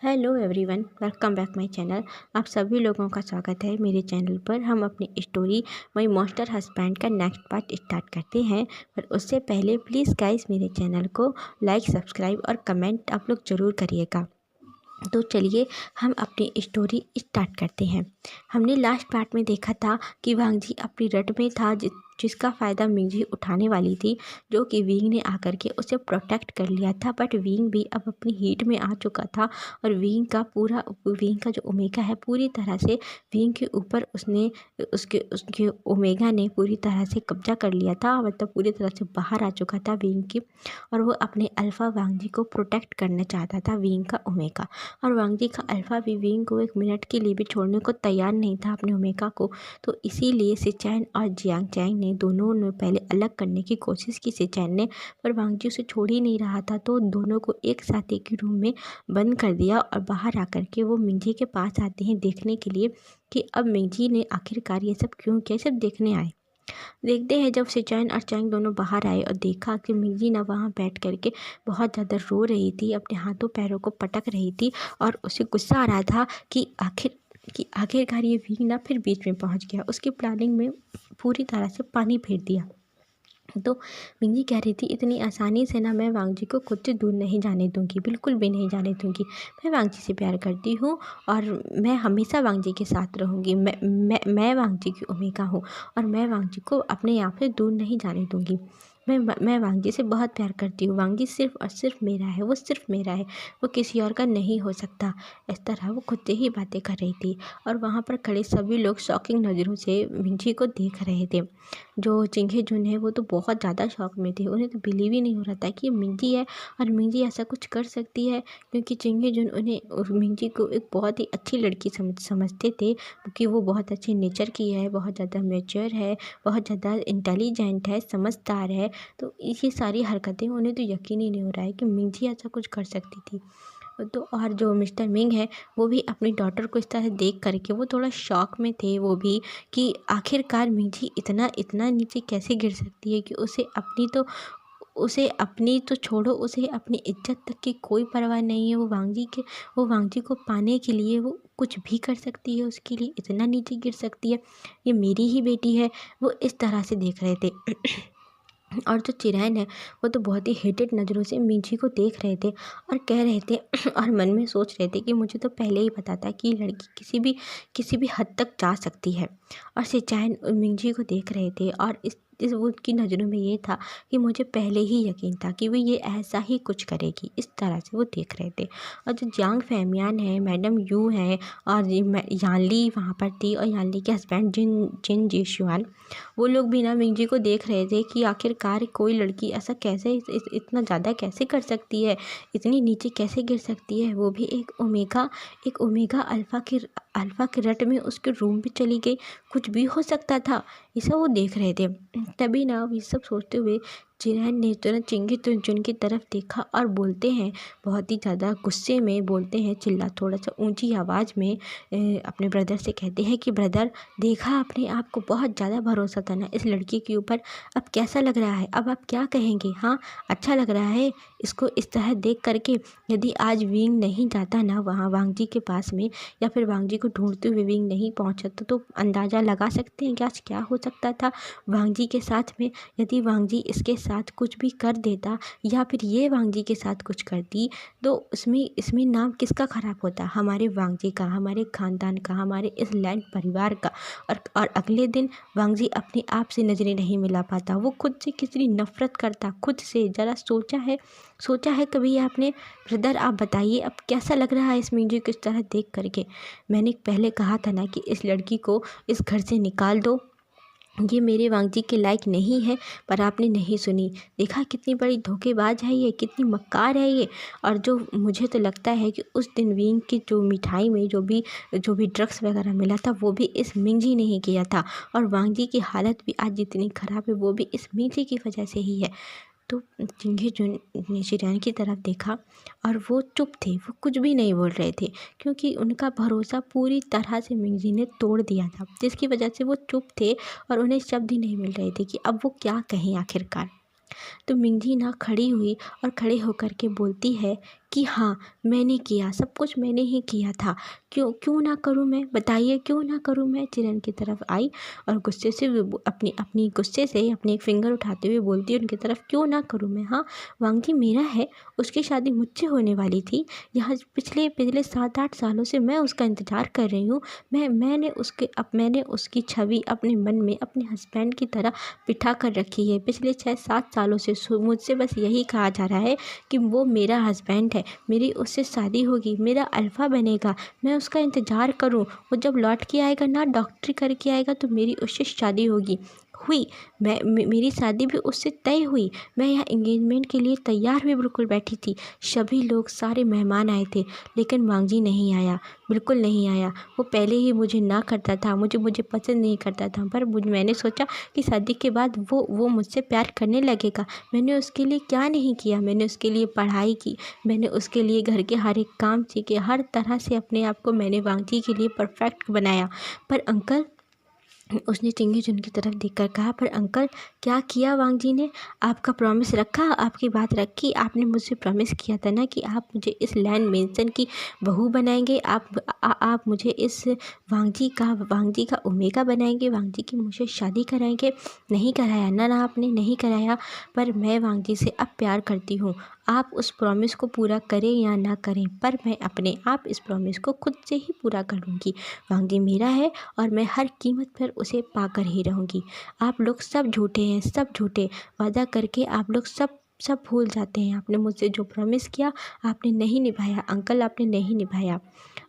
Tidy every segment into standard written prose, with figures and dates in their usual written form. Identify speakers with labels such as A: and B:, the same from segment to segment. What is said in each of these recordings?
A: Hello everyone, welcome back my channel. आप सभी लोगों का स्वागत है मेरे चैनल पर। हम अपनी स्टोरी माय मॉन्स्टर हस्बैंड का नेक्स्ट पार्ट स्टार्ट करते हैं, पर उससे पहले प्लीज़ गाइस मेरे चैनल को लाइक, सब्सक्राइब और कमेंट आप लोग ज़रूर करिएगा। तो चलिए हम अपनी स्टोरी स्टार्ट करते हैं। हमने लास्ट पार्ट में देखा था कि वांगजी अपनी रट में था जिसका फ़ायदा मिंगजी उठाने वाली थी, जो कि विंग ने आकर के उसे प्रोटेक्ट कर लिया था। बट विंग भी अब अपनी हीट में आ चुका था और विंग का जो ओमेगा है पूरी तरह से विंग के ऊपर उसके ओमेगा ने पूरी तरह से कब्जा कर लिया था, मतलब पूरी तरह से बाहर आ चुका था विंग की। और वो अपने अल्फ़ा वांगजी को प्रोटेक्ट करना चाहता था विंग का ओमेगा। और वांगजी का अल्फ़ा भी विंग को एक मिनट के लिए भी छोड़ने को तैयार नहीं था अपने ओमेगा को। तो इसीलिए सिचैन और जियांग चैंग ने दोनों ने पहले अलग करने की कोशिश की सिचैन ने, पर वांगजी उसे छोड़ ही नहीं रहा था। तो दोनों को एक साथ एक ही रूम में बंद कर दिया और बाहर आकर के वो मिंगजी के पास आते हैं देखने के लिए कि अब मिंगजी ने आखिरकार ये सब क्यों किया। सब देखने आए। देखते हैं जब सिचैन और चैंग दोनों बाहर आए और देखा कि मिंगजी ना वहाँ बैठ करके बहुत ज़्यादा रो रही थी, अपने हाथों पैरों को पटक रही थी और उसे गुस्सा आ रहा था कि आखिरकार ये विंग ना फिर बीच में पहुँच गया, उसकी प्लानिंग में पूरी तरह से पानी फेर दिया। तो मिंगजी कह रही थी इतनी आसानी से ना मैं वांगजी को खुद से दूर नहीं जाने दूंगी, बिल्कुल भी नहीं जाने दूंगी। मैं वांगजी से प्यार करती हूँ और मैं हमेशा वांगजी के साथ रहूँगी। मैं वांगजी की ओमेगा हूँ और मैं वांगजी को अपने यहाँ से दूर नहीं जाने दूंगी। मैं वांगजी से बहुत प्यार करती हूँ। वांगजी सिर्फ और सिर्फ मेरा है, वो सिर्फ मेरा है, वो किसी और का नहीं हो सकता। इस तरह वो खुद से ही बातें कर रही थी और वहाँ पर खड़े सभी लोग शॉकिंग नज़रों से मिंगजी को देख रहे थे। जो चिंगे जुन है वो तो बहुत ज़्यादा शॉक में थे, उन्हें तो बिलीव ही नहीं हो रहा था कि ये मिंगजी है और मिंगजी ऐसा कुछ कर सकती है, क्योंकि चिंगे जुन उन्हें और मिंगजी को एक बहुत ही अच्छी लड़की समझते थे, क्योंकि वो बहुत अच्छे नेचर की है, बहुत ज़्यादा मैच्योर है, बहुत ज़्यादा इंटेलिजेंट है, समझदार है। तो ये सारी हरकतें उन्हें तो यकीन ही नहीं हो रहा है कि मिंगजी ऐसा कुछ कर सकती थी। तो और जो मिस्टर मिंग है वो भी अपनी डॉटर को इस तरह देख करके वो थोड़ा शॉक में थे वो भी, कि आखिरकार मिंजी इतना इतना नीचे कैसे गिर सकती है कि उसे अपनी तो छोड़ो, उसे अपनी इज्जत तक की कोई परवाह नहीं है। वो वांगजी को पाने के लिए वो कुछ भी कर सकती है, उसके लिए इतना नीचे गिर सकती है। ये मेरी ही बेटी है, वो इस तरह से देख रहे थे। और जो चिरैन है वो तो बहुत ही हेटेड नज़रों से मिंजी को देख रहे थे और कह रहे थे और मन में सोच रहे थे कि मुझे तो पहले ही पता था कि ये लड़की किसी भी हद तक जा सकती है। और सिचैन मिंजी को देख रहे थे और इस उनकी नज़रों में ये था कि मुझे पहले ही यकीन था कि वो ये ऐसा ही कुछ करेगी। इस तरह से वो देख रहे थे। और जो जियांग फैमियान है, मैडम यू है और यानली वहाँ पर थी और यानली के हस्बैंड जिन जीशुआन, वो लोग भी ना मिंगजी को देख रहे थे कि आखिरकार कोई लड़की ऐसा कैसे इतना ज़्यादा कैसे कर सकती है, इतनी नीचे कैसे गिर सकती है, वो भी एक ओमेगा अल्फ़ा के रट में उसके रूम पे चली गई। कुछ भी हो सकता था, ये सब वो देख रहे थे। तभी ना ये सब सोचते हुए चिरैन ने तुरंत चिंगी जुन की तरफ देखा और बोलते हैं, बहुत ही ज़्यादा गुस्से में बोलते हैं, थोड़ा सा ऊंची आवाज़ में अपने ब्रदर से कहते हैं कि ब्रदर, देखा अपने आप को बहुत ज़्यादा भरोसा था ना इस लड़की के ऊपर, अब कैसा लग रहा है, अब आप क्या कहेंगे? हाँ, अच्छा लग रहा है इसको इस तरह देख करके? यदि आज विंग नहीं जाता ना वहाँ वांगजी के पास में, या फिर वांगजी को ढूंढते हुए विंग नहीं पहुँचा तो अंदाज़ा लगा सकते हैं कि आज क्या हो सकता था वांगजी के साथ में। यदि वांगजी इसके साथ कुछ भी कर देता या फिर ये वांगजी के साथ कुछ करती, तो इसमें नाम किसका ख़राब होता? हमारे वांगजी का, हमारे ख़ानदान का, हमारे इस लैंड परिवार का। और अगले दिन वांगजी अपने आप से नज़रें नहीं मिला पाता, वो खुद से कितनी नफ़रत करता, खुद से। ज़रा सोचा है कभी आपने? ब्रदर आप बताइए, अब कैसा लग रहा है इस मिंजी को इस तरह देख करके? मैंने पहले कहा था ना कि इस लड़की को इस घर से निकाल दो, ये मेरे वांगजी के लायक नहीं है, पर आपने नहीं सुनी। देखा कितनी बड़ी धोखेबाज है ये, कितनी मक्कार है ये। और जो मुझे तो लगता है कि उस दिन विंग की जो मिठाई में जो भी ड्रग्स वगैरह मिला था वो भी इस मिंगजी ने ही किया था, और वांगजी की हालत भी आज जितनी ख़राब है वो भी इस मिंगजी की वजह से ही है। तो चिंगे जुन ने चिरैन की तरफ देखा और वो चुप थे, वो कुछ भी नहीं बोल रहे थे, क्योंकि उनका भरोसा पूरी तरह से मिंगजी ने तोड़ दिया था, जिसकी वजह से वो चुप थे और उन्हें शब्द ही नहीं मिल रहे थे कि अब वो क्या कहें आखिरकार। तो मिंगजी ना खड़ी हुई और खड़े होकर के बोलती है कि हाँ मैंने किया, सब कुछ मैंने ही किया था, क्यों क्यों ना करूँ मैं, बताइए क्यों ना करूँ मैं। चिरन की तरफ आई और गुस्से से अपनी अपनी गुस्से से अपनी एक फिंगर उठाते हुए बोलती है उनकी तरफ, क्यों ना करूँ मैं। हाँ वांग जी मेरा है, उसकी शादी मुझसे होने वाली थी। यहाँ पिछले पिछले 7-8 सालों से मैं उसका इंतज़ार कर रही हूँ। मैंने उसकी छवि अपने मन में अपने हस्बैंड की तरह बिठा कर रखी है। पिछले 6-7 सालों से मुझसे बस यही कहा जा रहा है कि वो मेरा हस्बैंड है, मेरी उससे शादी होगी, मेरा अल्फ़ा बनेगा, मैं उसका इंतज़ार करूँ। वो जब लौट के आएगा ना, डॉक्टरी करके आएगा, तो मेरी उससे शादी होगी। हुई, मेरी शादी भी उससे तय हुई। मैं यहाँ एंगेजमेंट के लिए तैयार हुई बिल्कुल बैठी थी। सभी लोग, सारे मेहमान आए थे, लेकिन वांगजी नहीं आया, बिल्कुल नहीं आया। वो पहले ही मुझे ना करता था, मुझे पसंद नहीं करता था, पर मैंने सोचा कि शादी के बाद वो मुझसे प्यार करने लगेगा। मैंने उसके लिए क्या नहीं किया, मैंने उसके लिए पढ़ाई की, मैंने उसके लिए घर के हर एक काम सीखे, हर तरह से अपने आप को मैंने वांगजी के लिए परफेक्ट बनाया। पर अंकल, उसने टिंगी चुन की तरफ देखकर कहा, पर अंकल क्या किया वांगजी ने? आपका प्रॉमिस रखा, आपकी बात रखी। आपने मुझसे प्रॉमिस किया था ना कि आप मुझे इस लैंड मेंशन की बहू बनाएंगे, आप मुझे इस वांगजी का ओमेगा बनाएंगे, वांगजी की मुझे शादी कराएंगे। नहीं कराया ना आपने, नहीं कराया। पर मैं वांगजी से अब प्यार करती हूँ। आप उस प्रॉमिस को पूरा करें या ना करें, पर मैं अपने आप इस प्रॉमिस को खुद से ही पूरा कर लूँगी। वांगजी मेरा है और मैं हर कीमत पर उसे पाकर ही रहूँगी। आप लोग सब झूठे हैं, सब झूठे वादा करके आप लोग सब भूल जाते हैं। आपने मुझसे जो प्रॉमिस किया आपने नहीं निभाया अंकल, आपने नहीं निभाया।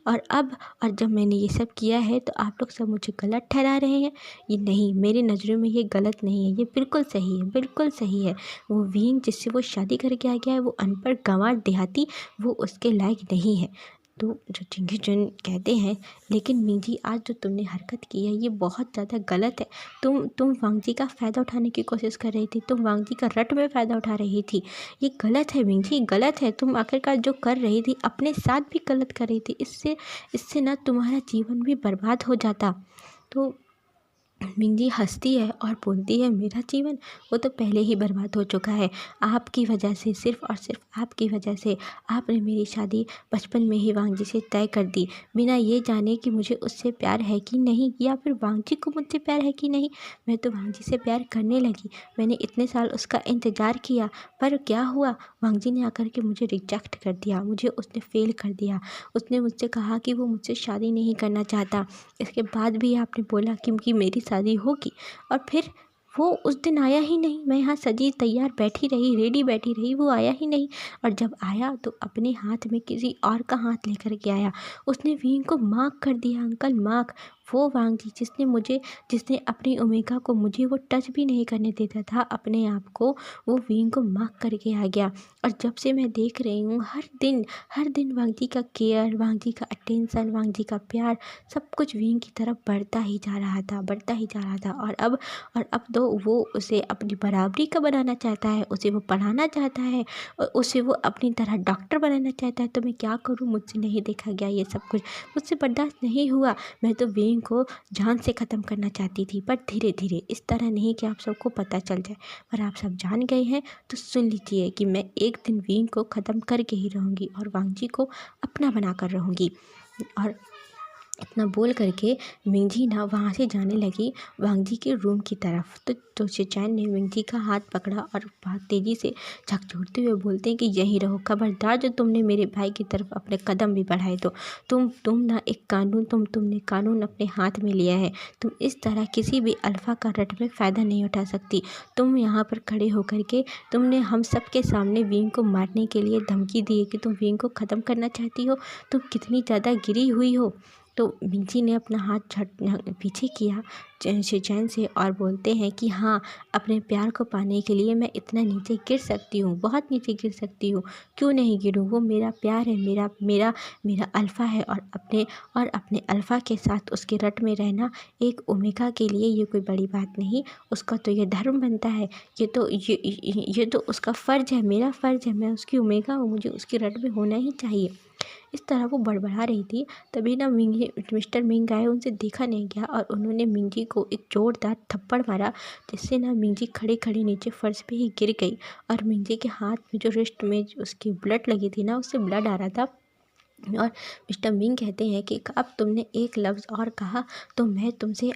A: और जब मैंने ये सब किया है तो आप लोग सब मुझे गलत ठहरा रहे हैं। ये नहीं, मेरी नज़रों में ये गलत नहीं है, ये बिल्कुल सही है, बिल्कुल सही है। वो वीन जिससे वो शादी करके आ गया है, वो अनपढ़ गंवार देहाती, वो उसके लायक नहीं है। तो जो चिंगी चुन कहते हैं, लेकिन मिंजी आज जो तुमने हरकत की है ये बहुत ज़्यादा गलत है। तुम वांगजी का फ़ायदा उठाने की कोशिश कर रही थी, तुम वांगजी का रट में फ़ायदा उठा रही थी। ये गलत है मिंजी, गलत है। तुम आखिरकार जो कर रही थी अपने साथ भी गलत कर रही थी। इससे ना तुम्हारा जीवन भी बर्बाद हो जाता। तो मिंजी हंसती है और बोलती है, मेरा जीवन वो तो पहले ही बर्बाद हो चुका है। आपकी वजह से, सिर्फ़ और सिर्फ आपकी वजह से आपने मेरी शादी बचपन में ही वांगजी से तय कर दी, बिना ये जाने कि मुझे उससे प्यार है कि नहीं, या फिर वांगजी को मुझसे प्यार है कि नहीं। मैं तो वांगजी से प्यार करने लगी। मैंने इतने साल उसका इंतज़ार किया, पर क्या हुआ, वांगजी ने आकर के मुझे रिजेक्ट कर दिया, मुझे उसने फ़ेल कर दिया। उसने मुझसे कहा कि वो मुझसे शादी नहीं करना चाहता। इसके बाद भी आपने बोला कि मेरी शादी होगी, और फिर वो उस दिन आया ही नहीं। मैं यहाँ सजी तैयार बैठी रही, रेडी बैठी रही, वो आया ही नहीं। और जब आया तो अपने हाथ में किसी और का हाथ लेकर के आया। उसने वीन को मार्क कर दिया अंकल, मार्क। वो वांगजी जिसने अपनी ओमेगा को मुझे वो टच भी नहीं करने देता था अपने आप को, वो वीन को मार्क करके आ गया। और जब से मैं देख रही हूँ, हर दिन वांगजी का केयर, वांगजी का अटेंशन, वांगजी का प्यार, सब कुछ वीन की तरफ बढ़ता ही जा रहा था, बढ़ता ही जा रहा था। और अब तो वो उसे अपनी बराबरी का बनाना चाहता है, उसे वो पढ़ाना चाहता है, और उसे वो अपनी तरह डॉक्टर बनाना चाहता है। तो मैं क्या करूँ, मुझसे नहीं देखा गया ये सब कुछ, मुझसे बर्दाश्त नहीं हुआ। मैं तो वीन को जान से ख़त्म करना चाहती थी, पर धीरे धीरे, इस तरह नहीं कि आप सबको पता चल जाए, पर आप सब जान गए हैं। तो सुन लीजिए कि मैं एक दिन वीन को ख़त्म करके ही रहूँगी और वांगजी को अपना बना कर रहूँगी। और इतना बोल करके मिंजी ना वहाँ से जाने लगी वांगजी के रूम की तरफ। तो शिनचैन ने मिंजी का हाथ पकड़ा और बहुत तेज़ी से झकझोरते हुए बोलते हैं कि यहीं रहो, खबरदार जो तुमने मेरे भाई की तरफ अपने कदम भी बढ़ाए तो तुम ना एक कानून, तुमने कानून अपने हाथ में लिया है। तुम इस तरह किसी भी अल्फ़ा का रट में फ़ायदा नहीं उठा सकती। तुम यहाँ पर खड़े होकर के तुमने हम सब के सामने वीन को मारने के लिए धमकी दी है कि तुम वीन को ख़त्म करना चाहती हो। तुम कितनी ज़्यादा गिरी हुई हो। तो मिंजी ने अपना हाथ पीछे किया शिनचैन से और बोलते हैं कि हाँ, अपने प्यार को पाने के लिए मैं इतना नीचे गिर सकती हूँ, बहुत नीचे गिर सकती हूँ। क्यों नहीं गिरूँ, वो मेरा प्यार है, मेरा अल्फ़ा है। और अपने अल्फ़ा के साथ उसके रट में रहना एक ओमेगा के लिए ये कोई बड़ी बात नहीं। उसका तो ये धर्म बनता है, ये तो उसका फ़र्ज़ है, मेरा फ़र्ज़ है। मैं उसकी ओमेगा हूँ, मुझे उसके रट में होना ही चाहिए। इस तरह वो बड़बड़ा रही थी। तभी ना मिस्टर मिंग आए, उनसे देखा नहीं गया और उन्होंने मिंग को एक जोरदार थप्पड़ मारा, जिससे ना मिंग खड़े खड़े नीचे फर्श पे ही गिर गई और मिंग के हाथ में जो रिस्ट में उसकी ब्लड लगी थी ना, उससे ब्लड आ रहा था। और मिस्टर मिंग कहते हैं कि अब तुमने एक लफ्ज़ और कहा तो मैं तुमसे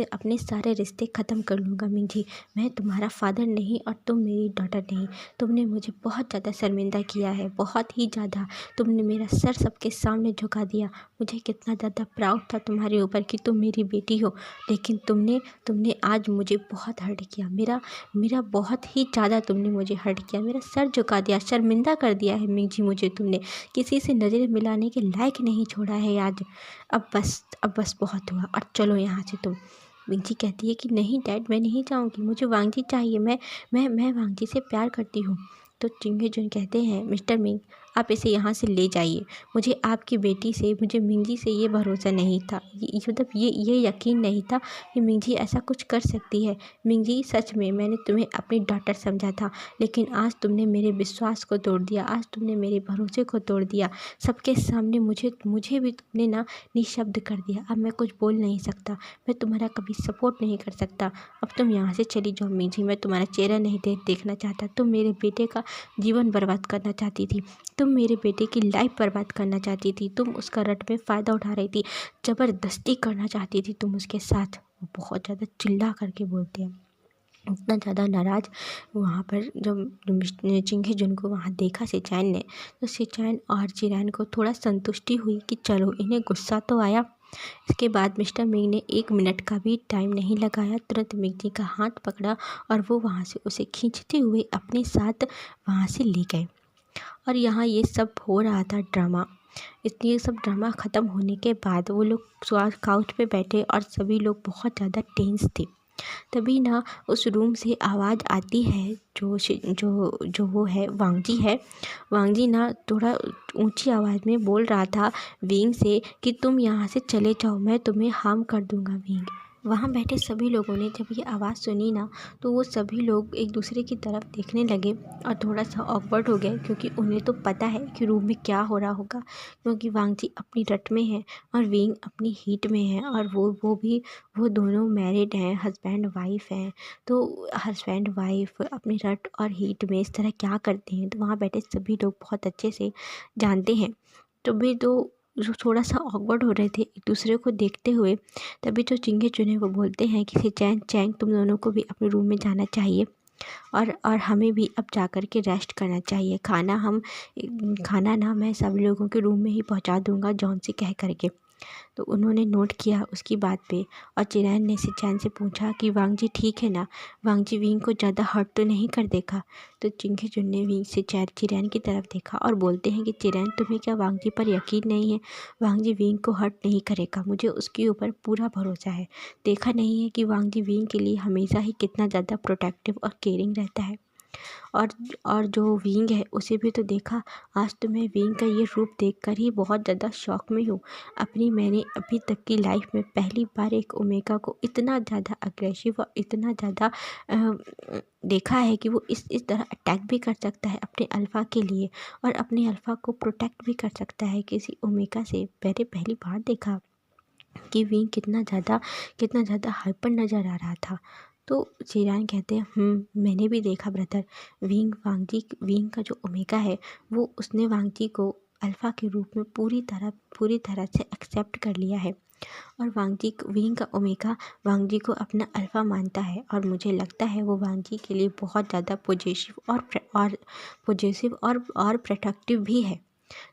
A: अपने सारे रिश्ते ख़त्म कर लूँगा मिंग जी। मैं तुम्हारा फादर नहीं और तुम मेरी डॉटर नहीं। तुमने मुझे बहुत ज़्यादा शर्मिंदा किया है, बहुत ही ज़्यादा। तुमने मेरा सर सबके सामने झुका दिया। मुझे कितना ज़्यादा प्राउड था तुम्हारे ऊपर कि तुम मेरी बेटी हो, लेकिन तुमने आज मुझे बहुत हर्ट किया। मेरा बहुत ही ज़्यादा तुमने मुझे हर्ट किया, मेरा सर झुका दिया, शर्मिंदा कर दिया है मिंग जी मुझे तुमने। किसी से नज़रें मिलाने के लायक नहीं छोड़ा है आज। अब बस बहुत हुआ और चलो यहाँ से तुम। मिंजी कहती है कि नहीं डैड, मैं नहीं जाऊँगी, मुझे वांगजी चाहिए। मैं वांगजी से प्यार करती हूँ। तो चिंगे जुन कहते हैं मिस्टर मिंग, आप इसे यहाँ से ले जाइए। मुझे आपकी बेटी से, मुझे मिंजी से ये भरोसा नहीं था, मतलब ये यकीन नहीं था कि मिंजी ऐसा कुछ कर सकती है। मिंजी सच में मैंने तुम्हें अपनी डॉटर समझा था, लेकिन आज तुमने मेरे विश्वास को तोड़ दिया, आज तुमने मेरे भरोसे को तोड़ दिया। सबके सामने मुझे भी तुमने ना निशब्द कर दिया। अब मैं कुछ बोल नहीं सकता, मैं तुम्हारा कभी सपोर्ट नहीं कर सकता। अब तुम यहाँ से चली जाओ मिंजी, मैं तुम्हारा चेहरा नहीं देखना चाहता। तुम मेरे बेटे का जीवन बर्बाद करना चाहती थी, तुम मेरे बेटे की लाइफ बर्बाद करना चाहती थी, तुम उसका रट में फ़ायदा उठा रही थी, ज़बरदस्ती करना चाहती थी तुम उसके साथ। वो बहुत ज़्यादा चिल्ला करके बोलते हैं, इतना ज़्यादा नाराज़। वहाँ पर जब चिंगे जुन को वहाँ देखा सिचैन ने, तो सिचैन और जिरैन को थोड़ा संतुष्टि हुई कि चलो इन्हें गुस्सा तो आया। इसके बाद मिस्टर मिंग ने 1 मिनट का भी टाइम नहीं लगाया, तुरंत मिंग का हाथ पकड़ा और वो वहाँ से उसे खींचते हुए अपने साथ वहाँ से ले गए। और यहाँ ये सब हो रहा था ड्रामा। ये सब ड्रामा ख़त्म होने के बाद वो लोग काउच पे बैठे और सभी लोग बहुत ज़्यादा टेंस थे। तभी ना उस रूम से आवाज़ आती है, जो वो है वांगजी है। वांगजी ना थोड़ा ऊंची आवाज़ में बोल रहा था विंग से कि तुम यहाँ से चले जाओ, मैं तुम्हें हार्म कर दूंगा विंग। वहाँ बैठे सभी लोगों ने जब ये आवाज़ सुनी ना, तो वो सभी लोग एक दूसरे की तरफ देखने लगे और थोड़ा सा ऑकवर्ड हो गए, क्योंकि उन्हें तो पता है कि रूम में क्या हो रहा होगा। क्योंकि वांगजी अपनी रट में है और विंग अपनी हीट में है, और वो दोनों मैरिड हैं, हस्बैंड वाइफ हैं। तो हस्बैंड वाइफ अपनी रट और हीट में इस तरह क्या करते हैं, तो वहाँ बैठे सभी लोग बहुत अच्छे से जानते हैं। तभी तो जो थोड़ा सा ऑकवर्ड हो रहे थे एक दूसरे को देखते हुए, तभी जो चिंगे चुने वो बोलते हैं कि सिचैन चैंग, तुम दोनों को भी अपने रूम में जाना चाहिए और हमें भी अब जा कर के रेस्ट करना चाहिए। खाना ना मैं सब लोगों के रूम में ही पहुंचा दूंगा जॉन से कह करके। तो उन्होंने नोट किया उसकी बात पे, और चिरैन ने सिचैन से पूछा कि वांगजी ठीक है ना, वांगजी विंग को ज़्यादा हर्ट तो नहीं कर देगा। तो चिंगे जुन ने विंग से चिरैन की तरफ देखा और बोलते हैं कि चिरैन, तुम्हें क्या वांगजी पर यकीन नहीं है? वांगजी विंग को हर्ट नहीं करेगा, मुझे उसके ऊपर पूरा भरोसा है। देखा नहीं है कि वांगजी विंग के लिए हमेशा ही कितना ज़्यादा प्रोटेक्टिव और केयरिंग रहता है। और जो विंग है उसे भी तो देखा। आज तो मैं विंग का ये रूप देखकर ही बहुत ज़्यादा शॉक में हूँ। मैंने अभी तक की लाइफ में पहली बार एक ओमेगा को इतना ज़्यादा अग्रेसिव और इतना ज़्यादा देखा है कि वो इस तरह अटैक भी कर सकता है अपने अल्फ़ा के लिए, और अपने अल्फ़ा को प्रोटेक्ट भी कर सकता है किसी ओमेगा से। मैंने पहली बार देखा कि विंग कितना ज़्यादा हाइपर नज़र आ रहा था। तो चिरैन कहते हैं मैंने भी देखा ब्रदर, विंग का जो ओमेगा है वो उसने वांगजी को अल्फ़ा के रूप में पूरी तरह से एक्सेप्ट कर लिया है। और विंग का ओमेगा वांगजी को अपना अल्फ़ा मानता है, और मुझे लगता है वो वांगजी के लिए बहुत ज़्यादा पॉजिटिव और प्रोटेक्टिव भी है।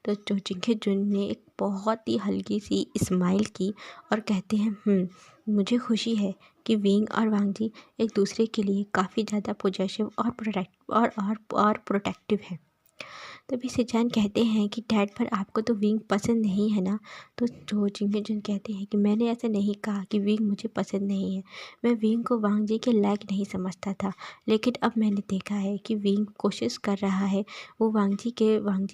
A: तो चिंगे जुन ने एक बहुत ही हल्की सी स्माइल की और कहते हैं मुझे खुशी है कि विंग और वांगजी एक दूसरे के लिए काफ़ी ज़्यादा पॉजिटिव और प्रोटेक्टिव है। तभी सिचैन कहते हैं कि डैड, पर आपको तो विंग पसंद नहीं है ना? तो जो चिंगे जुन कहते हैं कि मैंने ऐसा नहीं कहा कि विंग मुझे पसंद नहीं है। मैं विंग को वांगजी के लायक नहीं समझता था, लेकिन अब मैंने देखा है कि विंग कोशिश कर रहा है वो वांगजी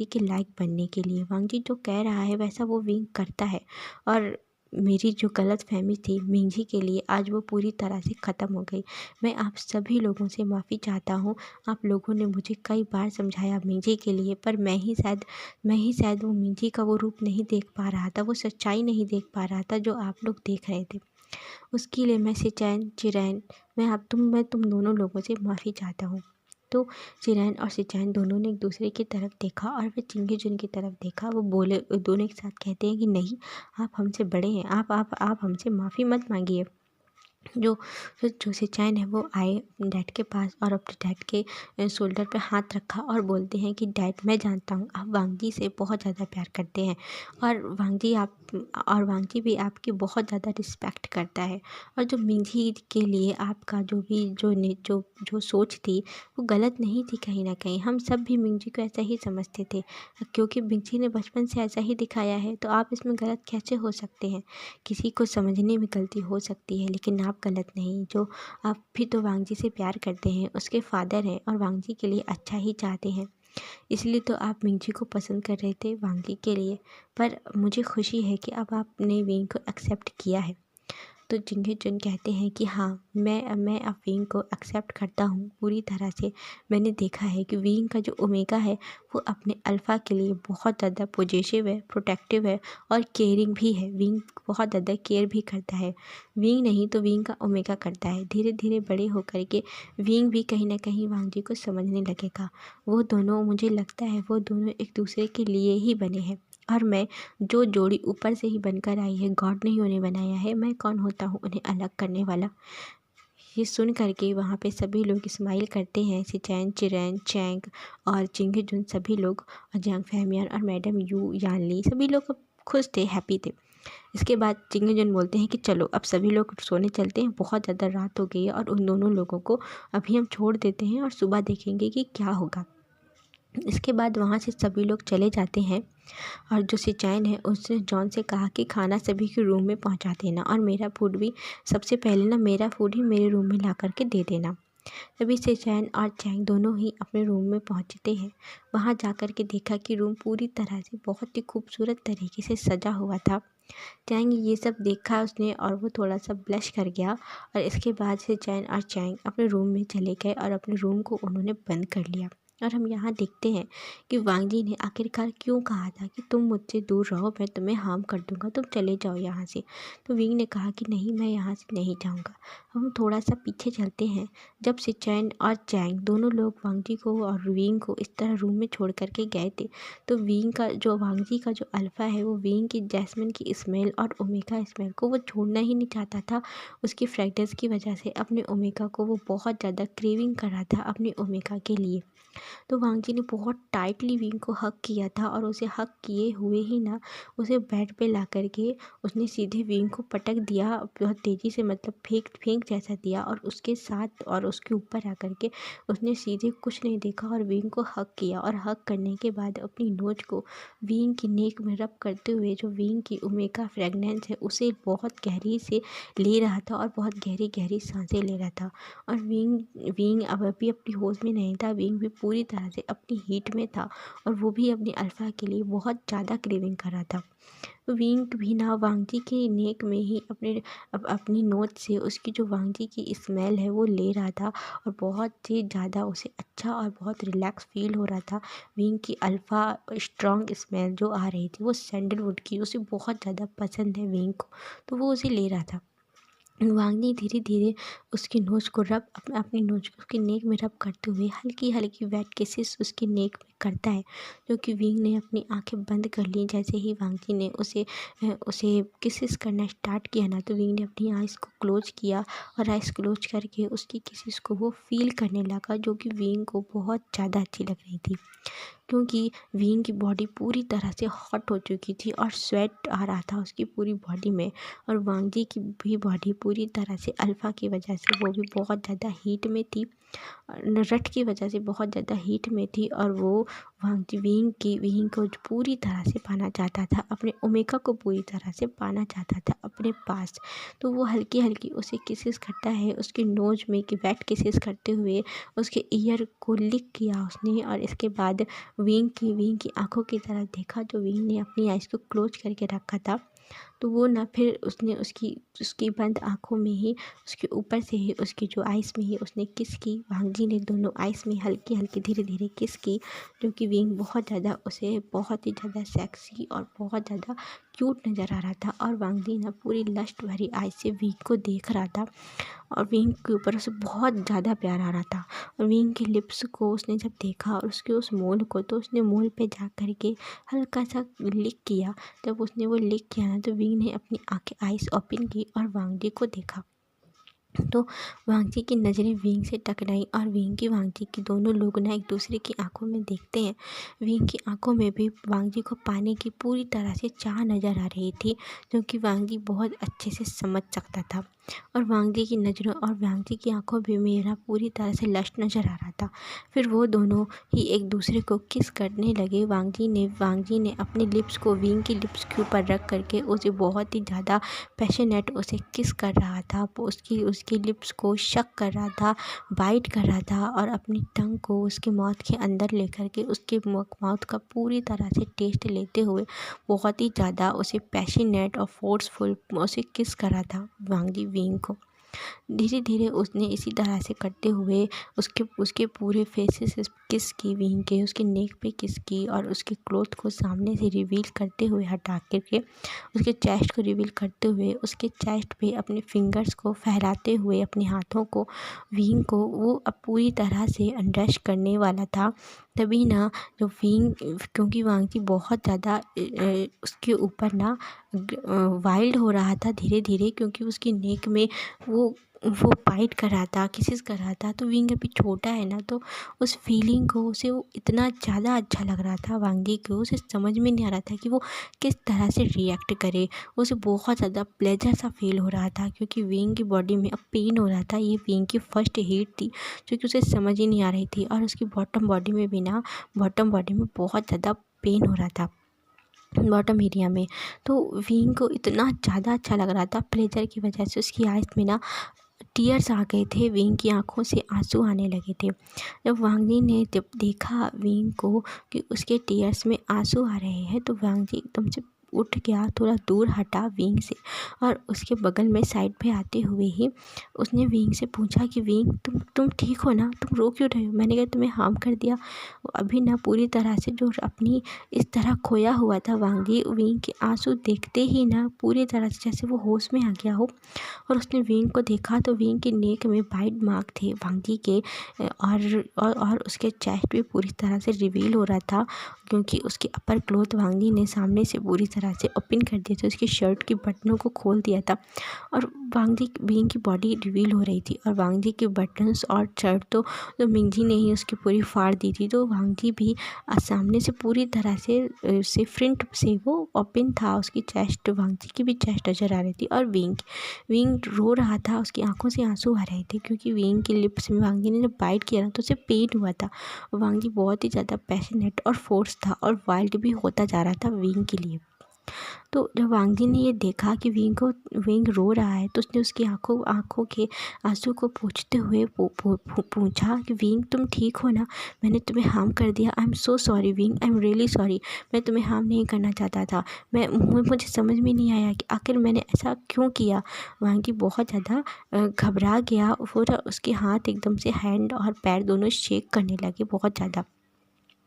A: के लायक बनने के लिए। वांगजी जो कह रहा है वैसा वो विंग करता है, और मेरी जो गलतफ़हमी थी मिंजी के लिए आज वो पूरी तरह से ख़त्म हो गई। मैं आप सभी लोगों से माफ़ी चाहता हूँ। आप लोगों ने मुझे कई बार समझाया मिंजी के लिए, पर मैं ही शायद वो मिंजी का वो रूप नहीं देख पा रहा था, वो सच्चाई नहीं देख पा रहा था जो आप लोग देख रहे थे। उसके लिए मैं सिचैन, चिरैन, मैं तुम दोनों लोगों से माफ़ी चाहता हूँ। तो चिरैन और सिचैन दोनों ने एक दूसरे की तरफ देखा और फिर चिंगीजुन की तरफ देखा। वो बोले, दोनों एक साथ कहते हैं कि नहीं, आप हमसे बड़े हैं, आप हमसे माफ़ी मत मांगिए। जो फिर जो सिचैन है वो आए डैड के पास और अपने डैड के शोल्डर पे हाथ रखा और बोलते हैं कि डैड, मैं जानता हूँ आप वांगजी से बहुत ज़्यादा प्यार करते हैं और वांगजी भी आपकी बहुत ज़्यादा रिस्पेक्ट करता है। और जो मिंजी के लिए आपका जो भी जो सोच थी वो गलत नहीं थी। कहीं ना कहीं हम सब भी मिंजी को ऐसा ही समझते थे, क्योंकि मिंजी ने बचपन से ऐसा ही दिखाया है, तो आप इसमें गलत कैसे हो सकते हैं। किसी को समझने में गलती हो सकती है, लेकिन आप गलत नहीं। जो आप भी तो वांगजी से प्यार करते हैं, उसके फादर हैं और वांगजी के लिए अच्छा ही चाहते हैं, इसलिए तो आप मिंजी को पसंद कर रहे थे वांगजी के लिए। पर मुझे खुशी है कि अब आपने विंग को एक्सेप्ट किया है। तो चिंगेचुन कहते हैं कि हाँ, मैं अब विंग को एक्सेप्ट करता हूँ पूरी तरह से। मैंने देखा है कि विंग का जो ओमेगा है वो अपने अल्फ़ा के लिए बहुत ज़्यादा पॉजिटिव है, प्रोटेक्टिव है और केयरिंग भी है। विंग बहुत ज़्यादा केयर भी करता है। विंग नहीं तो विंग का ओमेगा करता है। धीरे धीरे बड़े होकर के विंग भी कहीं ना कहीं वांगजी को समझने लगेगा। वो दोनों, मुझे लगता है वो दोनों एक दूसरे के लिए ही बने हैं। और मैं, जो जोड़ी ऊपर से ही बनकर आई है, गॉड ने ही उन्हें बनाया है, मैं कौन होता हूँ उन्हें अलग करने वाला। ये सुन करके वहाँ पे सभी लोग स्माइल करते हैं। सिचैन, चिरैन, चैंग और चिंगेजुन सभी लोग, और जियांग फैमियान और मैडम यू यानली सभी लोग अब खुश थे, हैप्पी थे। इसके बाद चिंगेजुन बोलते हैं कि चलो अब सभी लोग सोने चलते हैं, बहुत ज़्यादा रात हो गई है और उन दोनों लोगों को अभी हम छोड़ देते हैं और सुबह देखेंगे कि क्या होगा। इसके बाद वहाँ से सभी लोग चले जाते हैं और जो सिचैन है उसने जॉन से कहा कि खाना सभी के रूम में पहुँचा देना और मेरा फूड भी सबसे पहले ना, मेरा फूड ही मेरे रूम में ला करके दे देना। तभी सिचैन और चैंग दोनों ही अपने रूम में पहुँचते हैं। वहाँ जा कर के देखा कि रूम पूरी तरह से बहुत ही खूबसूरत तरीके से सजा हुआ था। चैंग ये सब देखा उसने और वो थोड़ा सा ब्लश कर गया और इसके बाद सिचैन और चैंग अपने रूम में चले गए और अपने रूम को उन्होंने बंद कर लिया। और हम यहाँ देखते हैं कि वांगजी ने आखिरकार क्यों कहा था कि तुम मुझसे दूर रहो, मैं तुम्हें हार्म कर दूंगा, तुम चले जाओ यहाँ से। तो विंग ने कहा कि नहीं, मैं यहाँ से नहीं जाऊँगा। हम थोड़ा सा पीछे चलते हैं। जब सिचैन और चैंग दोनों लोग वांगजी को और विंग को इस तरह रूम में छोड़ करके गए थे, तो वांगजी का जो अल्फ़ा है वो विंग की जैस्मिन की स्मेल और ओमेगा स्मेल को वो छोड़ना ही नहीं चाहता था। उसकी फ्रेगनेंस की वजह से अपने ओमेगा को वो बहुत ज़्यादा क्रेविंग कर रहा था अपने ओमेगा के लिए। तो वांगजी ने बहुत टाइटली विंग को हग किया था और उसे हग किए हुए ही ना, उसे बेड पे ला करके उसने सीधे विंग को पटक दिया बहुत तेज़ी से, मतलब फेंक फेंक जैसा दिया, और उसके साथ और उसके ऊपर आकर के उसने सीधे कुछ नहीं देखा और विंग को हग किया। और हग करने के बाद अपनी नोच को विंग की नेक में रब करते हुए जो विंग की ओमेगा फ्रेगनेंस है उसे बहुत गहरी से ले रहा था और बहुत गहरी गहरी सांसें ले रहा था। और विंग विंग अब अभी अपनी होश में नहीं था। विंग भी पूरी तरह से अपनी हीट में था और वो भी अपनी अल्फ़ा के लिए बहुत ज़्यादा क्रेविंग कर रहा था। तो विंग भी ना वांगजी के नेक में ही अपनी नोच से उसकी जो वांगजी की स्मेल है वो ले रहा था और बहुत ही ज़्यादा उसे अच्छा और बहुत रिलैक्स फील हो रहा था। विंग की अल्फ़ा स्ट्रॉन्ग स्मेल जो आ रही थी वो सैंडलवुड की, उसे बहुत ज़्यादा पसंद है विंग को, तो वो उसे ले रहा था। वांगजी धीरे धीरे उसकी नोच को अपनी नोच को उसकी नेक में रब करते हुए हल्की हल्की वेट किसेस उसकी नेक में करता है, जो कि विंग ने अपनी आंखें बंद कर ली। जैसे ही वांगजी ने उसे किसेस करना स्टार्ट किया ना, तो विंग ने अपनी आइज़ को क्लोज किया और आइज़ क्लोज करके उसकी किसेस को वो फील करने लगा, जो कि विंग को बहुत ज़्यादा अच्छी लग रही थी। क्योंकि विंग की बॉडी पूरी तरह से हॉट हो चुकी थी और स्वेट आ रहा था उसकी पूरी बॉडी में, और वांगजी की भी बॉडी पूरी तरह से अल्फ़ा की वजह से वो भी बहुत ज़्यादा हीट में थी, रट की वजह से बहुत ज़्यादा हीट में थी। और वो वांगजी विंग को जो पूरी तरह से पाना चाहता था, अपने ओमेगा को पूरी तरह से पाना चाहता था अपने पास। तो वो हल्की हल्की उसे किसेस करता है उसकी नोज में, कि वेट किसेस करते हुए उसके ईयर को लिक किया उसने। और इसके बाद विंग की आंखों की तरफ देखा, जो विंग ने अपनी आइज़ को क्लोज करके रखा था। तो वो ना फिर उसने उसकी उसकी बंद आँखों में ही उसके ऊपर से ही उसकी जो आइस में ही उसने किस की। वांग जी ने दोनों आइस में हल्की हल्की धीरे धीरे किस की, जो कि विंग बहुत ज़्यादा उसे बहुत ही ज़्यादा सेक्सी और बहुत ज़्यादा क्यूट नज़र आ रहा था। और वांग जी ना पूरी लस्ट भरी आइस से विंग को देख रहा था और विंग के ऊपर उसे बहुत ज़्यादा प्यार आ रहा था। और विंग के लिप्स को उसने जब देखा और उसके उस मोल को, तो उसने मोल पे जा कर के हल्का सा लिक किया। जब उसने वो लिक किया ना, तो विंग ने अपनी आँखें आइस ओपन की और वांग जी को देखा। तो वांग जी की नज़रें विंग से टकराई और विंग की वांग जी की दोनों लोग ना एक दूसरे की आंखों में देखते हैं। विंग की आंखों में भी वांग जी को पाने की पूरी तरह से चाह नज़र आ रही थी, जो कि वांग जी बहुत अच्छे से समझ सकता था। और वांग जी की नज़रों और वांग जी की आंखों में मेरा पूरी तरह से लस्ट नज़र आ रहा था। फिर वो दोनों ही एक दूसरे को किस करने लगे। वांग जी ने अपने लिप्स को विंग की लिप्स के ऊपर रख करके उसे बहुत ही ज़्यादा पैशनेट उसे किस कर रहा था। वो उसकी लिप्स को शक कर रहा था, बाइट कर रहा था और अपनी टंग को उसके माउथ के अंदर लेकर के उसके माउथ का पूरी तरह से टेस्ट लेते हुए बहुत ही ज़्यादा उसे पैशनेट और फोर्सफुल उसे किस कर रहा था वांग जी विंग को। धीरे धीरे उसने इसी तरह से करते हुए उसके उसके पूरे फेसेस से किस की विंग के, उसके नेक पे किस की और उसके क्लोथ को सामने से रिवील करते हुए हटा करके उसके चेस्ट को रिवील करते हुए उसके चेस्ट पे अपने फिंगर्स को फहराते हुए अपने हाथों को विंग को वो अब पूरी तरह से अनड्रेस करने वाला था। तभी ना जो विंग, क्योंकि वांग जी बहुत ज़्यादा उसके ऊपर ना वाइल्ड हो रहा था धीरे धीरे, क्योंकि उसकी नेक में वो बाइट कर रहा था, किसेस कर रहा था। तो विंग अभी छोटा है ना, तो उस फीलिंग को उसे वो इतना ज़्यादा अच्छा लग रहा था वांगी को, उसे समझ में नहीं आ रहा था कि वो किस तरह से रिएक्ट करे। उसे बहुत ज़्यादा प्लेजर सा फील हो रहा था, क्योंकि विंग की बॉडी में अब पेन हो रहा था। ये विंग की फर्स्ट हीट थी जो कि उसे समझ ही नहीं आ रही थी। और उसकी बॉटम बॉडी में बहुत ज़्यादा पेन हो रहा था बॉटम एरिया में। तो विंग को इतना ज़्यादा अच्छा लग रहा था प्लेजर की वजह से, उसकी आइज़ में ना टीयर्स आ गए थे, विंग की आंखों से आंसू आने लगे थे। जब वांग जी ने जब देखा विंग को कि उसके टीयर्स में आंसू आ रहे हैं, तो वांग जी एकदम से उठ गया, थोड़ा दूर हटा विंग से और उसके बगल में साइड पे आते हुए ही उसने विंग से पूछा कि विंग तुम ठीक हो ना, तुम रो क्यों रहे हो? मैंने कहा तुम्हें हार्म कर दिया? वो अभी ना पूरी तरह से जो अपनी इस तरह खोया हुआ था वांग जी, विंग के आंसू देखते ही ना पूरी तरह से जैसे वो होश में आ गया हो। और उसने विंग को देखा तो विंग के नेक में बाइट मार्क थे वांग जी के और उसके चेस्ट भी पूरी तरह से रिवील हो रहा था, क्योंकि उसके अपर क्लोथ वांग जी ने सामने से पूरी तरह से ओपन कर दिए थे, उसकी शर्ट की बटनों को खोल दिया था और विंग की बॉडी रिवील हो रही थी। और वांग जी के बटन्स और शर्ट तो मिंग जी ने ही उसकी पूरी फाड़ दी थी। तो वांग जी भी सामने से पूरी तरह से फ्रंट से वो ओपन था, उसकी चेस्ट, वांग जी की भी चेस्ट नजर आ रही थी। और विंग रो रहा था, उसकी आंखों से आंसू आ रहे थे, क्योंकि विंग के लिप्स में वांग जी ने जब बाइट किया ना, तो उसे पेन हुआ था। वांग जी बहुत ही ज़्यादा पैशनेट और फोर्स था और वाइल्ड भी होता जा रहा था विंग के लिए। तो जब वांग जी ने ये देखा कि विंग रो रहा है, तो उसने उसकी आंखों के आंसू को पोंछते हुए पूछा कि विंग तुम ठीक हो ना? मैंने तुम्हें हार्म कर दिया? I am so sorry wing, I am really sorry. मैं तुम्हें हार्म नहीं करना चाहता था। मुझे समझ में नहीं आया कि आखिर मैंने ऐसा क्यों किया। वांग जी बहुत ज़्यादा घबरा गया, और उसके हाथ एकदम से हैंड और पैर दोनों शेक करने लगे बहुत ज़्यादा।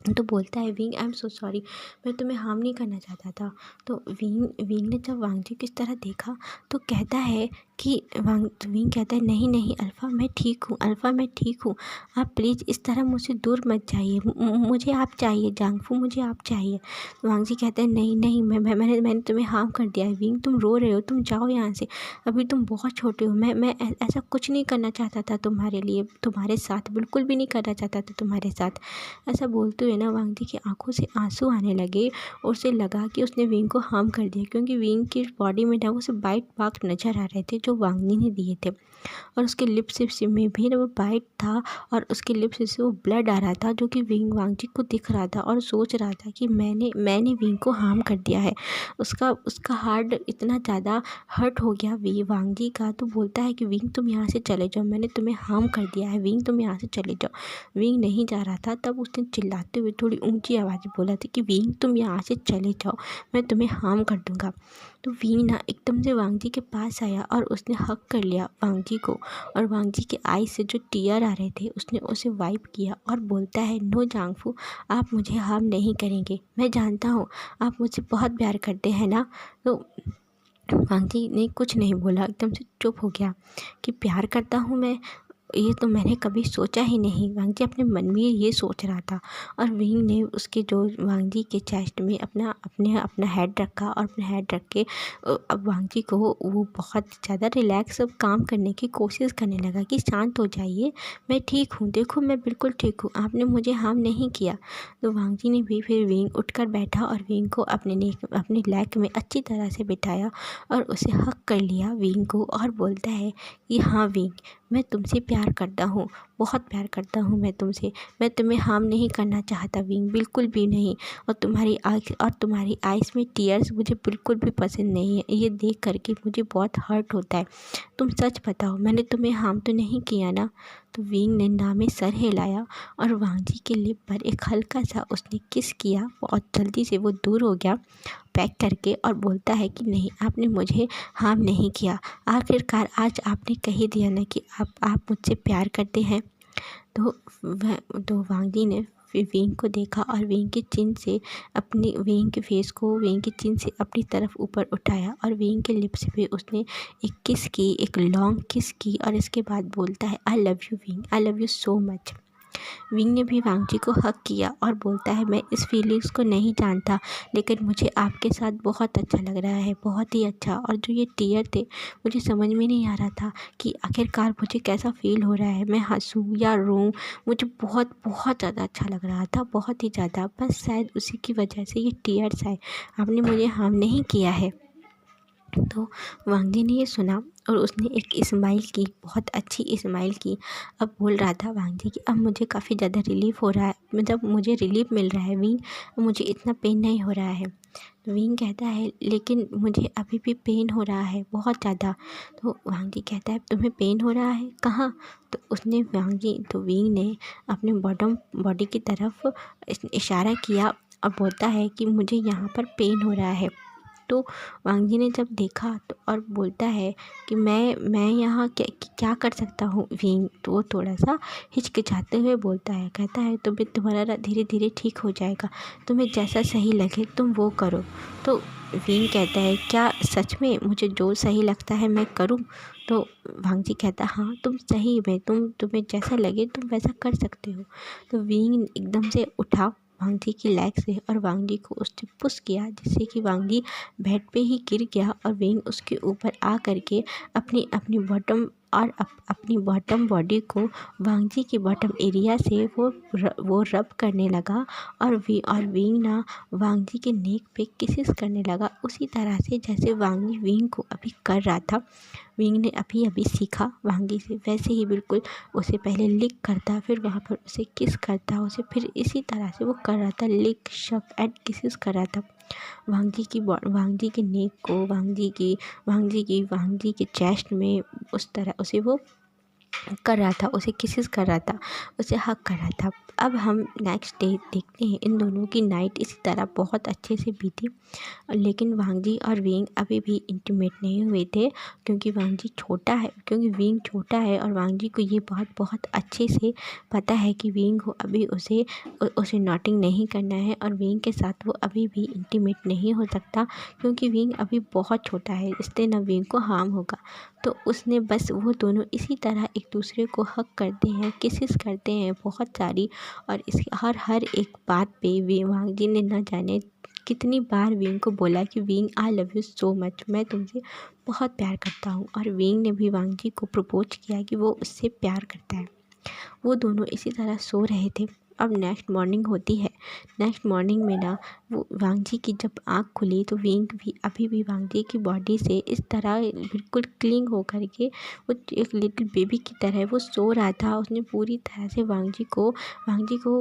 A: तो बोलता है wing I am so sorry, मैं तुम्हें हार्म नहीं करना चाहता था। तो विंग ने जब वांग जी की तरह देखा तो कहता है कि विंग कहता है नहीं नहीं अल्फ़ा मैं ठीक हूँ, अल्फ़ा मैं ठीक हूँ, आप प्लीज़ इस तरह मुझसे दूर मत जाइए, मुझे आप चाहिए जांगफू, मुझे आप चाहिए। तो वांग जी कहता है नहीं नहीं मैंने तुम्हें हार्म कर दिया है विंग, तुम रो रहे हो, तुम जाओ यहाँ से, अभी तुम बहुत छोटे हो। मैं ऐसा कुछ नहीं करना चाहता था तुम्हारे लिए, तुम्हारे साथ बिल्कुल भी नहीं करना चाहता था तुम्हारे साथ। ऐसा बोलते हुए ना वांग जी की आंखों से आंसू आने लगे और उसे लगा कि उसने विंग को हार्म कर दिया, क्योंकि विंग की बॉडी में ना उसे बाइट मार्क नजर आ रहे थे, जो वांगनी ने दिए थे। और उसके लिप्स से में भी ना वो बाइट था और उसके लिप्स से वो ब्लड आ रहा था, जो कि वांगजी को दिख रहा था और सोच रहा था कि मैंने विंग को हार्म कर दिया है। उसका उसका हार्ट इतना ज़्यादा हर्ट हो गया वांगजी का, तो बोलता है कि विंग तुम यहाँ से चले जाओ, मैंने तुम्हें हार्म कर दिया है, विंग तुम यहाँ से चले जाओ। विंग नहीं जा रहा था, तब उसने चिल्लाते हुए थोड़ी ऊंची आवाज़ में बोला था कि विंग तुम यहाँ से चले जाओ, मैं तुम्हें हार्म कर दूंगा। तो विंग ना एकदम से वांगजी के पास आया और उसने हक कर लिया वांगजी को, और वांगजी के आई से जो टीयर आ रहे थे उसने उसे वाइप किया और बोलता है, नो जांगफू, आप मुझे हार्म नहीं करेंगे, मैं जानता हूँ आप मुझसे बहुत प्यार करते हैं ना। तो वांगजी ने कुछ नहीं बोला, एकदम से चुप हो गया कि प्यार करता हूँ मैं, ये तो मैंने कभी सोचा ही नहीं। वांगजी अपने मन में ये सोच रहा था, और विंग ने उसके जो वांगजी के चेस्ट में अपना हेड रखा, और अपना हेड रख के अब वांगजी को वो बहुत ज़्यादा रिलैक्स अब काम करने की कोशिश करने लगा कि शांत हो जाइए, मैं ठीक हूँ, देखो मैं बिल्कुल ठीक हूँ, आपने मुझे हार्म नहीं किया। तो वांगजी ने भी फिर विंग उठकर बैठा और विंग को अपने लेग में अच्छी तरह से बिठाया और उसे हक कर लिया विंग को, और बोलता है कि हाँ विंग, मैं तुमसे प्यार करता हूँ, बहुत प्यार करता हूँ मैं तुमसे, मैं तुम्हें हार्म नहीं करना चाहता विंग, बिल्कुल भी नहीं। और तुम्हारी आइज़ में टीयर्स मुझे बिल्कुल भी पसंद नहीं है, ये देख करके मुझे बहुत हर्ट होता है। तुम सच बताओ, मैंने तुम्हें हार्म तो नहीं किया ना। तो विंग ने ना में सर हिलाया और वांगजी के लिप पर एक हल्का सा उसने किस किया, बहुत जल्दी से वो दूर हो गया पैक करके, और बोलता है कि नहीं, आपने मुझे हार्म नहीं किया, आखिरकार आज आपने कह ही दिया ना कि आप मुझसे प्यार करते हैं। तो वांगजी ने फिर विंग को देखा और विंग के चिन से अपनी तरफ ऊपर उठाया, और विंग के लिप्स पे उसने एक किस की, एक लॉन्ग किस की, और इसके बाद बोलता है, I love you wing, I love you so much. Wing ने भी वांगजी को हक किया और बोलता है, मैं इस फीलिंग्स को नहीं जानता, लेकिन मुझे आपके साथ बहुत अच्छा लग रहा है, बहुत ही अच्छा। और जो ये टीयर थे, मुझे समझ में नहीं आ रहा था कि आखिरकार मुझे कैसा फ़ील हो रहा है, मैं हंसूँ या रोऊँ। मुझे बहुत बहुत ज़्यादा अच्छा लग रहा था, बहुत ही ज़्यादा, बस शायद उसी की वजह से ये टीयर्स आए। आपने मुझे हार्म नहीं किया है। तो वांगजी ने ये सुना और उसने एक स्माइल की, बहुत अच्छी स्माइल की। अब बोल रहा था वांगजी कि अब मुझे काफ़ी ज़्यादा रिलीफ़ हो रहा है, मतलब मुझे रिलीफ़ मिल रहा है विंग, मुझे इतना पेन नहीं हो रहा है। तो विंग कहता है, लेकिन मुझे अभी भी पेन हो रहा है बहुत ज़्यादा। तो वांगजी कहता है, तुम्हें पेन हो रहा है कहाँ? तो विंग ने अपने बॉटम बॉडी की तरफ इशारा किया और बोलता है कि मुझे यहाँ पर पेन हो रहा है। तो वांगजी ने जब देखा तो और बोलता है कि मैं यहाँ क्या कर सकता हूँ विंग। तो वो थोड़ा सा हिचकिचाते हुए बोलता है, कहता है, तुम्हारा धीरे धीरे ठीक हो जाएगा, तुम्हें जैसा सही लगे तुम वो करो। तो विंग कहता है, क्या सच में मुझे जो सही लगता है मैं करूँ? तो वांगजी कहता है, हाँ तुम सही में, तुम्हें जैसा लगे तुम वैसा कर सकते हो। तो विंग एकदम से उठा वांगजी की लेग से और वांगजी को उसने पुश किया, जिससे कि वांगजी बेड पे ही गिर गया, और विंग उसके ऊपर आ करके अपनी अपनी बॉटम बॉडी को वांगजी के बॉटम एरिया से वो रब करने लगा, और विंग ना वांगजी के नेक पे किसेस करने लगा, उसी तरह से जैसे वांगजी विंग को अभी कर रहा था। विंग ने अभी अभी सीखा वांगजी से, वैसे ही बिल्कुल उसे पहले लिक करता, फिर वहाँ पर उसे किस करता, उसे फिर इसी तरह से वो कर रहा था, लिक शक एंड किसेस कर रहा था। वांगजी के नेक को, वांगजी के चेस्ट में, उस तरह उसे वो कर रहा था, उसे किसेस कर रहा था, उसे हक कर रहा था। अब हम नेक्स्ट डे देखते हैं, इन दोनों की नाइट इसी तरह बहुत अच्छे से बीती, लेकिन वांगजी और विंग अभी भी इंटीमेट नहीं हुए थे, क्योंकि विंग छोटा है और वांगजी को ये बहुत बहुत अच्छे से पता है कि विंग को अभी उसे नॉटिंग नहीं करना है, और विंग के साथ वो अभी भी इंटीमेट नहीं हो सकता, क्योंकि विंग अभी बहुत छोटा है, इसलिए ना विंग को हार्म होगा। तो उसने बस वो दोनों इसी तरह एक दूसरे को हक करते हैं, किसेस करते हैं बहुत सारी, और इसके हर एक बात पे वांगजी ने न जाने कितनी बार विंग को बोला कि wing, I love you so much, मैं तुमसे बहुत प्यार करता हूँ। और विंग ने भी वांगजी को प्रपोज किया कि वो उससे प्यार करता है। वो दोनों इसी तरह सो रहे थे। अब नेक्स्ट मॉर्निंग होती है। नेक्स्ट मॉर्निंग में ना वो वांगजी की जब आँख खुली तो विंग भी अभी भी वांगजी की बॉडी से इस तरह बिल्कुल क्लिंग हो कर के वो एक लिटिल बेबी की तरह वो सो रहा था। उसने पूरी तरह से वांगजी को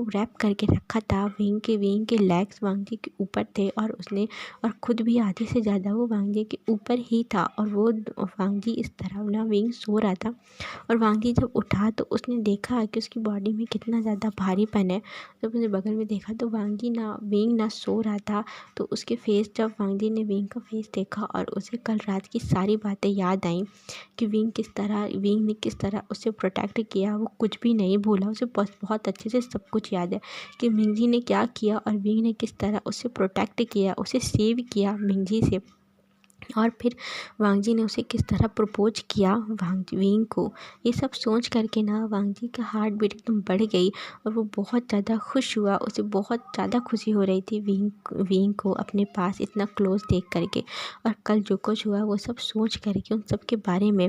A: रैप करके रखा था। विंग के लेग्स वांगजी के ऊपर थे और खुद भी आधे से ज़्यादा वो वांगजी के ऊपर ही था और वो वांगजी इस तरह ना विंग सो रहा था। और वांगजी जब उठा तो उसने देखा कि उसकी बॉडी में कितना ज़्यादा भारीपन है। जब उसने बगल में देखा तो विंग ना सो रहा था। तो उसके फेस जब वांगजी ने विंग का फेस देखा और उसे कल रात की सारी बातें याद आईं कि विंग ने किस तरह उसे प्रोटेक्ट किया। वो कुछ भी नहीं भूला, उसे बस बहुत अच्छे से सब कुछ याद है कि मिंगजी ने क्या किया और विंग ने किस तरह उसे प्रोटेक्ट किया, उसे सेव किया मिंगजी से। और फिर वांगजी ने उसे किस तरह प्रपोज किया विंग को। ये सब सोच करके ना वांगजी का हार्ट बीट एकदम बढ़ गई और वो बहुत ज़्यादा खुश हुआ। उसे बहुत ज़्यादा खुशी हो रही थी विंग को अपने पास इतना क्लोज देख करके। और कल जो कुछ हुआ वो सब सोच करके उन सब के बारे में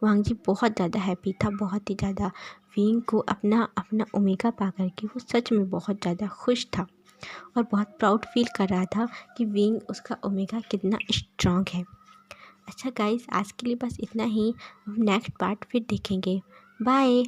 A: वांगजी बहुत ज़्यादा हैप्पी था, बहुत ही ज़्यादा। विंग को अपना अपना ओमेगा पा करके वो सच में बहुत ज़्यादा खुश था और बहुत प्राउड फील कर रहा था कि विंग उसका ओमेगा कितना स्ट्रांग है। अच्छा गाइस, आज के लिए बस इतना ही। हम नेक्स्ट पार्ट फिर देखेंगे। बाय।